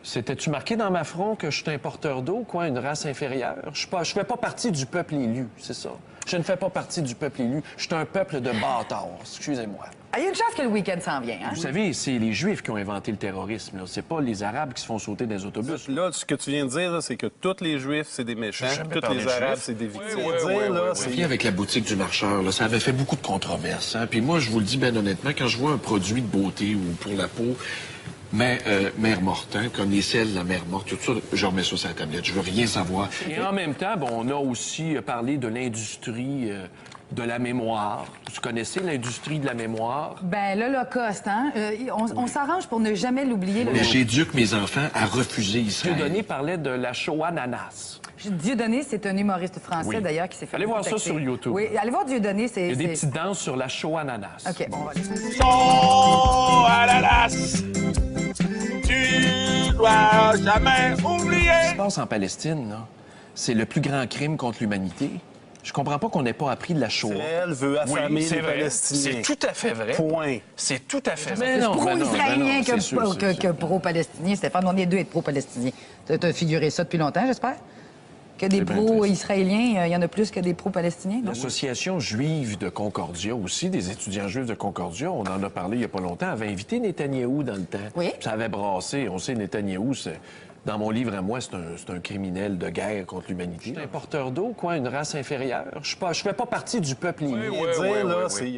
C'était-tu marqué dans ma front que je suis un porteur d'eau, quoi, une race inférieure? Je fais pas partie du peuple élu, c'est ça. Je ne fais pas partie du peuple élu. Je suis un peuple de bâtards, excusez-moi. Ah, il y a une chance que le week-end s'en vient, hein? Vous savez, c'est les Juifs qui ont inventé le terrorisme, là. C'est pas les Arabes qui se font sauter des autobus. Là, ce que tu viens de dire, là, c'est que tous les Juifs, c'est des méchants, J'ai jamais tous parlé les de Arabes, Juifs. c'est des victimes. Puis avec la boutique du marcheur, là, ça avait fait beaucoup de controverses. Hein? Puis moi, je vous le dis bien honnêtement, quand je vois un produit de beauté ou pour la peau, mais mère morte, hein, comme les selles, la mère morte, tout ça, je remets ça sur la tablette. Je veux rien savoir. Et en même temps, bon, on a aussi parlé de l'industrie de la mémoire. Vous connaissez l'industrie de la mémoire? Ben, l'Holocauste, hein? On s'arrange pour ne jamais l'oublier. Mais j'éduque mes enfants à refuser Israël. Dieudonné parlait de la Shoah nanas. Dieudonné, c'est un humoriste français, Oui. d'ailleurs, qui s'est fait... Allez voir ça contacter. sur YouTube. Oui, allez voir Dieudonné, c'est... Il y a des petites danses sur la Shoah nanas. OK, bon, on va aller. Oh, à la lasse, tu dois jamais oublier. Ce qui se passe en Palestine, là, c'est le plus grand crime contre l'humanité. Je comprends pas qu'on n'ait pas appris de la Shoah. Israël veut affamer c'est les vrai. Palestiniens. C'est tout à fait vrai. Point. C'est tout à fait C'est vrai. pro-israélien c'est sûr, c'est sûr. que pro-palestinien. Stéphane, on est deux à être pro-palestiniens. Tu as figuré ça depuis longtemps, j'espère? Que des C'est bien pro-israéliens, il y en a plus que des pro-palestiniens, non? L'Association juive de Concordia aussi, des étudiants juifs de Concordia, on en a parlé il n'y a pas longtemps, avait invité Netanyahou dans le temps. Oui. Ça avait brassé. On sait, Netanyahou, dans mon livre à moi, c'est un criminel de guerre contre l'humanité. Un porteur d'eau, quoi, une race inférieure. Je fais pas partie du peuple élu. Dire, là, c'est